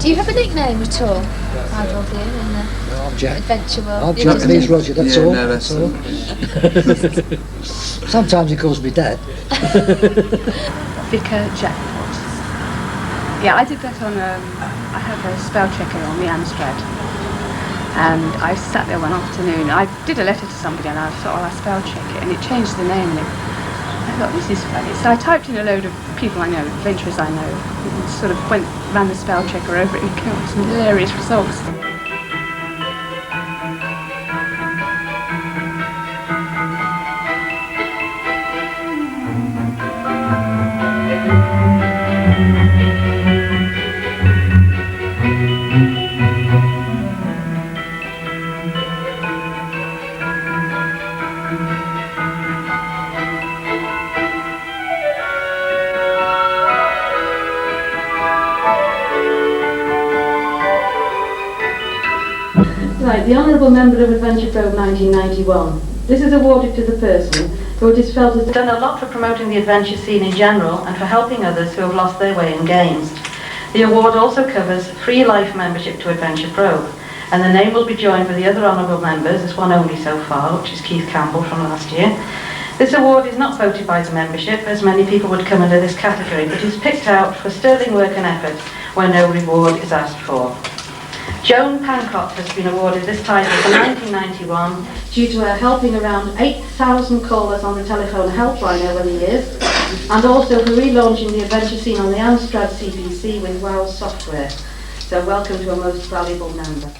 Speaker 9: Do you have a nickname at all, either of you, in the
Speaker 18: I'm Jack.
Speaker 9: adventure world?
Speaker 18: I'm Jack and he's Roger, that's all.
Speaker 19: No, that's all.
Speaker 18: Sometimes he calls me Dad.
Speaker 14: Vicar Jackpot. Yeah, I did that on I have a spell checker on the Amstrad. And I sat there one afternoon. I did a letter to somebody and I thought, I'll spell check it, and it changed the name. And I thought, this is funny. So I typed in a load of people I know, adventurers I know, and sort of ran the spell checker over it and came up with some hilarious results.
Speaker 12: Right, the Honourable Member of Adventure Probe 1991. This is awarded to the person who it is felt has done a lot for promoting the adventure scene in general and for helping others who have lost their way in games. The award also covers free life membership to Adventure Probe, and the name will be joined with the other Honourable Members, as one only so far, which is Keith Campbell from last year. This award is not voted by the membership, as many people would come under this category, but is picked out for sterling work and effort where no reward is asked for. Joan Pancott has been awarded this title for 1991 due to her helping around 8,000 callers on the telephone helpline over the years, and also for relaunching the adventure scene on the Amstrad CPC with WOW software. So welcome to a most valuable member.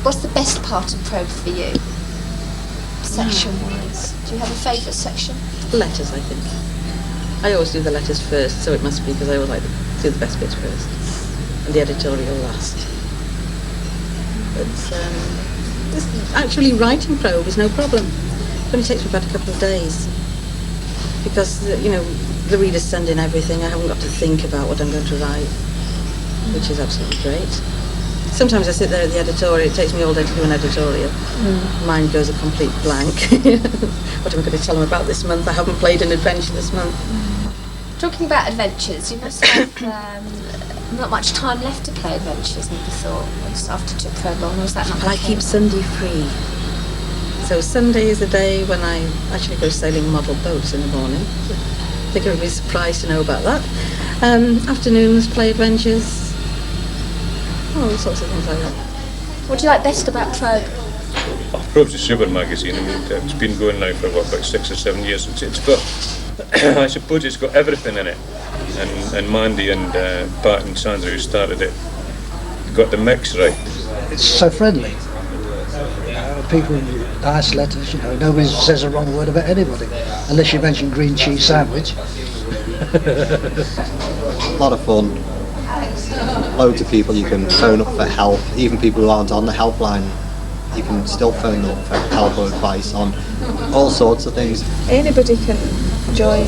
Speaker 9: What's the best part of Probe for you, section-wise? Do you have a favourite section?
Speaker 11: Letters, I think. I always do the letters first, so it must be because I always like to do the best bits first, and the editorial last. But actually writing Probe is no problem. It only takes me about a couple of days, because the readers send in everything. I haven't got to think about what I'm going to write, which is absolutely great. Sometimes I sit there at the editorial, it takes me all day to do an editorial. Mine goes a complete blank. What am I going to tell them about this month? I haven't played an adventure this month.
Speaker 9: Talking about adventures, you must have not much time left to play adventures, maybe thought, once after took Probe on, or was that not
Speaker 11: Well, I keep Sunday free. So Sunday is the day when I actually go sailing model boats in the morning. I think everybody's surprised to know about that. Afternoons, play adventures. All sorts of things like that.
Speaker 9: What do you like best about Probe?
Speaker 8: Oh, Probe's a super magazine. I mean, it's been going now for about 6 or 7 years. It's got, I suppose, it's got everything in it. And Mandy and Pat and Sandra, who started it, got the mix right.
Speaker 18: It's so friendly. People, nice letters, nobody says a wrong word about anybody, unless you mention green cheese sandwich.
Speaker 4: A lot of fun. Loads of people you can phone up for help, even people who aren't on the helpline, you can still phone up for help or advice on all sorts of things.
Speaker 20: Anybody can join,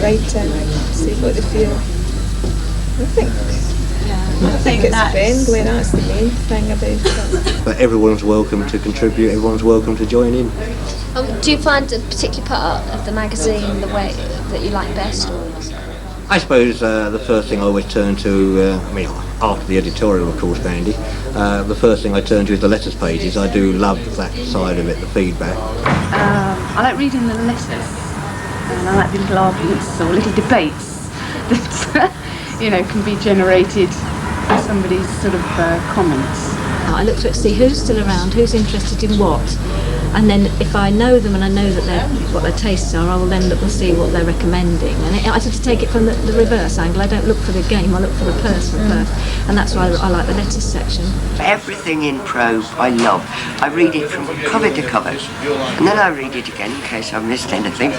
Speaker 20: write in, see what they feel. I think it's friendly, that's the main thing about it.
Speaker 2: But everyone's welcome to contribute, everyone's welcome to join in.
Speaker 9: Do you find a particular part of the magazine the way that you like best? Or?
Speaker 2: I suppose the first thing I always turn to, after the editorial, of course, Bandy, the first thing I turn to is the letters pages. I do love that side of it, the feedback.
Speaker 14: I like reading the letters. And I like the little arguments or little debates that, you know, can be generated by somebody's sort of comments.
Speaker 13: I look to see who's still around, who's interested in what, and then if I know them and I know that what their tastes are, I will then look and see what they're recommending. And I tend to take it from the reverse angle. I don't look for the game, I look for the person first, and that's why I like the letters section.
Speaker 5: Everything in Probe I love. I read it from cover to cover, and then I read it again in case I've missed anything.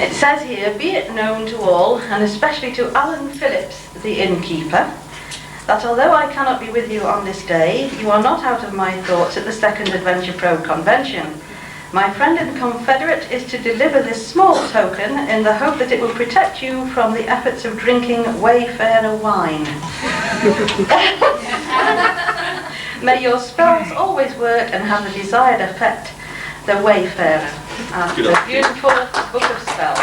Speaker 12: It says here, be it known to all, and especially to Alan Phillips, the innkeeper, that although I cannot be with you on this day, you are not out of my thoughts at the second Adventure Probe convention. My friend and confederate is to deliver this small token in the hope that it will protect you from the efforts of drinking Wayfarer wine. May your spells always work and have the desired effect. The Wayfarer. And the beautiful book of spells.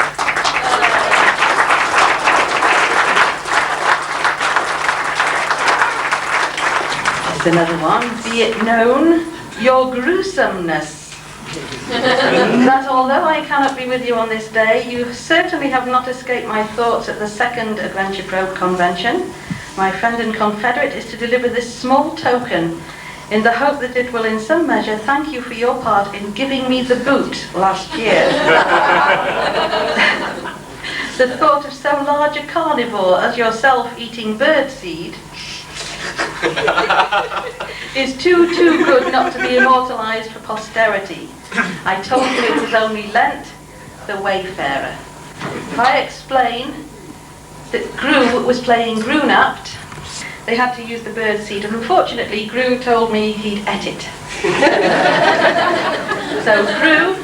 Speaker 12: Another one, be it known, your gruesomeness. That although I cannot be with you on this day, you certainly have not escaped my thoughts at the second Adventure Probe convention. My friend and confederate is to deliver this small token in the hope that it will in some measure thank you for your part in giving me the boot last year. The thought of so large a carnivore as yourself eating birdseed is too good not to be immortalised for posterity. I told you it was only Lent, the Wayfarer. If I explain that Gru was playing Grunapt, they had to use the birdseed, and unfortunately Gru told me he'd ate it. So Gru,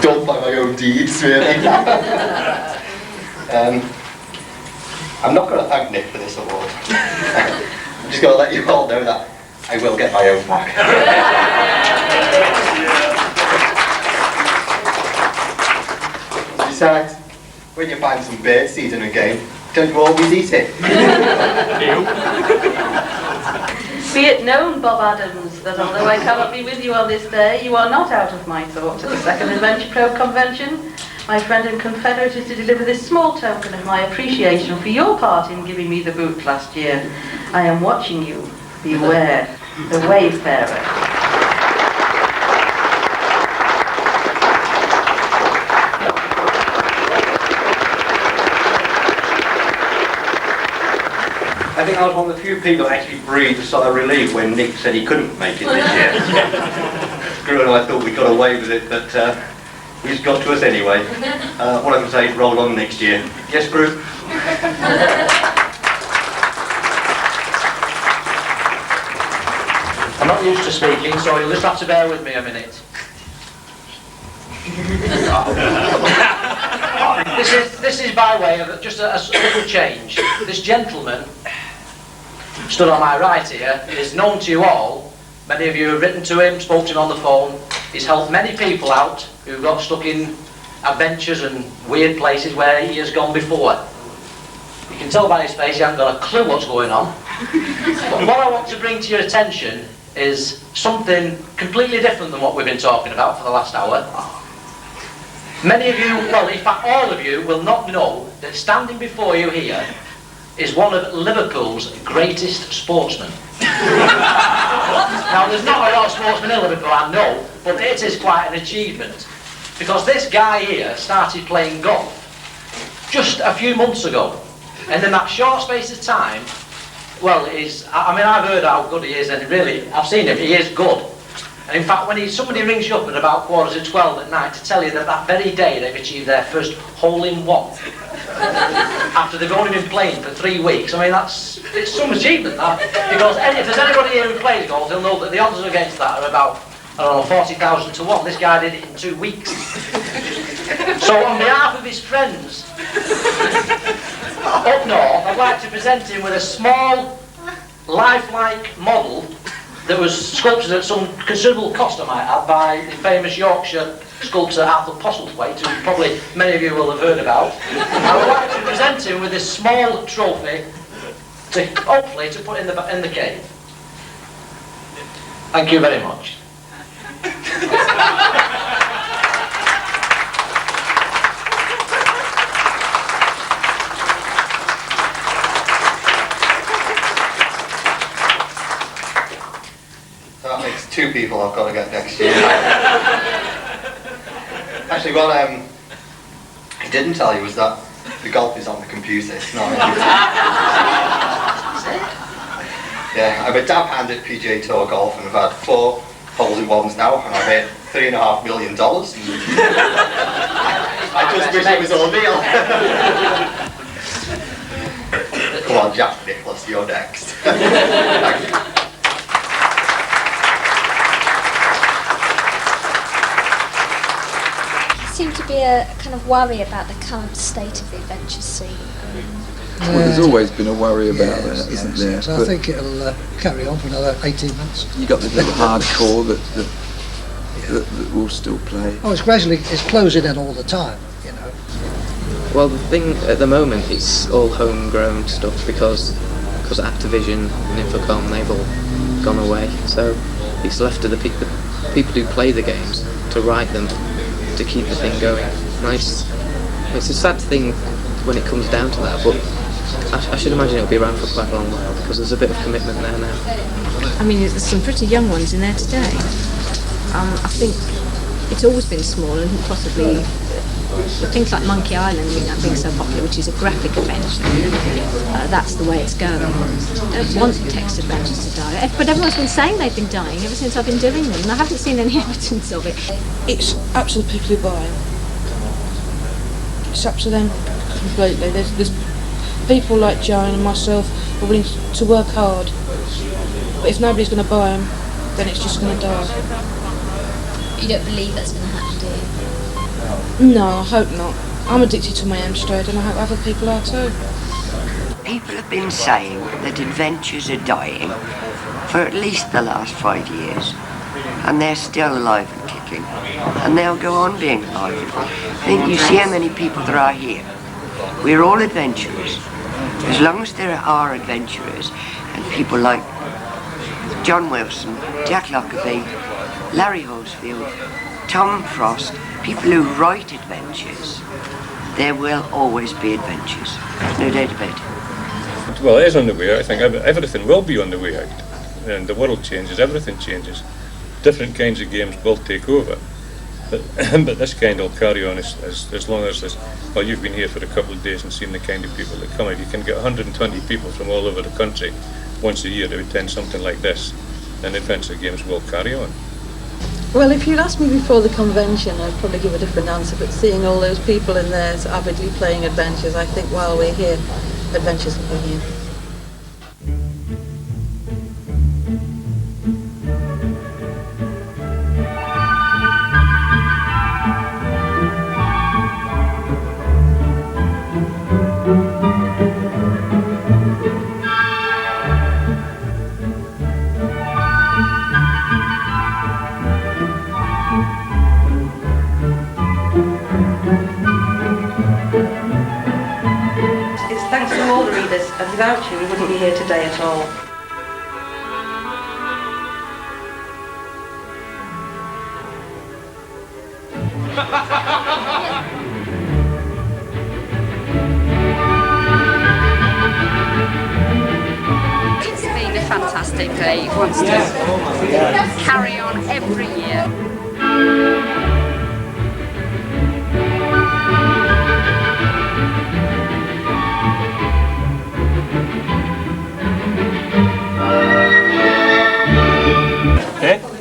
Speaker 4: Done by my own deeds, really. I'm not going to thank Nick for this award. I'm just going to let you all know that I will get my own back. Besides, when you find some birdseed in a game, don't you always eat it?
Speaker 12: be it known, Bob Adams, that although I cannot be with you on this day, you are not out of my thoughts at the second Adventure Probe convention. My friend and confederate is to deliver this small token of my appreciation for your part in giving me the boot last year. I am watching you. Beware. The Wayfarer.
Speaker 18: I think I was one of the few people that actually breathed a sigh of relief when Nick said he couldn't make it this year. Gru and I thought we got away with it, but he's got to us anyway. What I can say is roll on next year. Yes, Gru?
Speaker 16: I'm not used to speaking, so you'll just have to bear with me a minute. This is by way of just a little change. This gentleman stood on my right here is known to you all. Many of you have written to him, spoke to him on the phone. He's helped many people out who got stuck in adventures and weird places where he has gone before. You can tell by his face he hasn't got a clue what's going on. But what I want to bring to your attention is something completely different than what we've been talking about for the last hour. Many of you, well in fact all of you, will not know that standing before you here is one of Liverpool's greatest sportsmen. Now there's not a lot of sportsmen in Liverpool, I know, but it is quite an achievement. Because this guy here started playing golf just a few months ago. And in that short space of time, well, I've heard how good he is, and really, I've seen him, he is good. And in fact, when somebody rings you up at about 11:45 at night to tell you that that very day they've achieved their first hole-in-one, after they've only been playing for 3 weeks, I mean, it's some achievement, that. Because if there's anybody here who plays golf, they'll know that the odds against that are about, I don't know, 40,000 to 1. This guy did it in 2 weeks. So on behalf of his friends up north, I'd like to present him with a small, lifelike model that was sculpted at some considerable cost, I might add, by the famous Yorkshire sculptor Arthur Postlethwaite, who probably many of you will have heard about. I would like to present him with this small trophy to hopefully to put in the cave. Thank you very much.
Speaker 4: That makes 2 people I've got to get next year. Actually, what he didn't tell you was that the golf is on the computer. It's not. Yeah, I'm a dab hand at PGA Tour golf, and I've had 4 holes-in-ones now, and I've hit $3.5 million. I just wish it was all real. Come on, Jack Nicklaus, you're next. Thank you.
Speaker 9: Seemed to be a kind of worry about the current state of the adventure scene.
Speaker 19: Well, there's always been a worry about that, isn't there?
Speaker 18: Yes, I
Speaker 19: But
Speaker 18: think it'll carry on for another 18 months.
Speaker 19: you got the little hardcore that will still play.
Speaker 18: Oh, it's closing in all the time, you know.
Speaker 17: Well, the thing at the moment, it's all homegrown stuff because Activision and Infocom, they've all gone away. So it's left to the people who play the games to write them to keep the thing going. And it's a sad thing when it comes down to that, but I should imagine it'll be around for quite a long while because there's a bit of commitment there now.
Speaker 13: I mean, there's some pretty young ones in there today. I think it's always been small and possibly things like Monkey Island being so popular, which is a graphic adventure. That's the way it's going. I don't want text adventures to die, but everyone's been saying they've been dying ever since I've been doing them, and I haven't seen any evidence of it.
Speaker 10: It's up to the people who buy them. It's up to them completely. There's people like Joan and myself who are willing to work hard, but if nobody's going to buy them, then it's just going to die.
Speaker 9: You don't believe that's going to happen, do you?
Speaker 10: No, I hope not. I'm addicted to my Amstrad and I hope other people are too.
Speaker 5: People have been saying that adventures are dying for at least the last 5 years, and they're still alive and kicking, and they'll go on being alive. I think you see how many people there are here. We're all adventurers. As long as there are adventurers and people like John Wilson, Jack Lockerbie, Larry Horsfield, Tom Frost, people who write adventures, there will always be adventures. No doubt about it.
Speaker 8: Well, it is on the way out. I think everything will be on the way out. And the world changes, everything changes. Different kinds of games will take over. But this kind will carry on as long as this. Well, you've been here for a couple of days and seen the kind of people that come out. You can get 120 people from all over the country once a year to attend something like this. And adventure games will carry on.
Speaker 11: Well, if you'd asked me before the convention, I'd probably give a different answer, but seeing all those people in there so avidly playing adventures, I think while we're here, adventures will be here.
Speaker 12: And without you, we wouldn't be here today at all.
Speaker 1: It's been a fantastic day. It wants to carry on every year.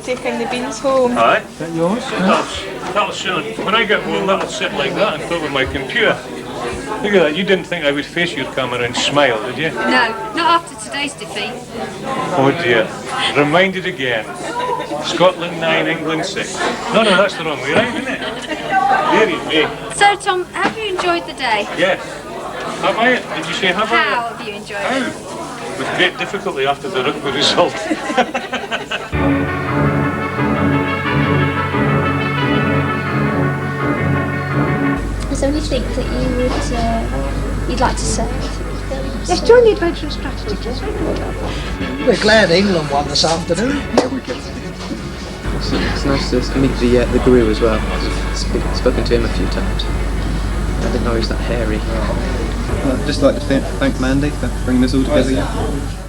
Speaker 20: Taking the beans home.
Speaker 8: Aye. Is that yours? That'll sit, when I get home, that'll sit like that on top of my computer. Look at that, you didn't think I would face your camera and smile, did you?
Speaker 1: No, not after today's defeat.
Speaker 8: Oh dear. Reminded again. Scotland 9, England 6. No, that's the wrong way round, isn't it? Dearie me.
Speaker 1: So, Tom, have you enjoyed the day?
Speaker 8: Yes. Have I? Did you say have I?
Speaker 1: How have you enjoyed it?
Speaker 8: with great difficulty after the rugby result.
Speaker 9: Is there anything that you would you'd like to say?
Speaker 12: Yes, join the Adventure and Strategy Club.
Speaker 18: We're glad England won this afternoon.
Speaker 17: Yeah, we get. It's nice to meet the guru as well. I've spoken to him a few times. I didn't know he was that hairy.
Speaker 21: I'd just like to thank Mandy for bringing this all together.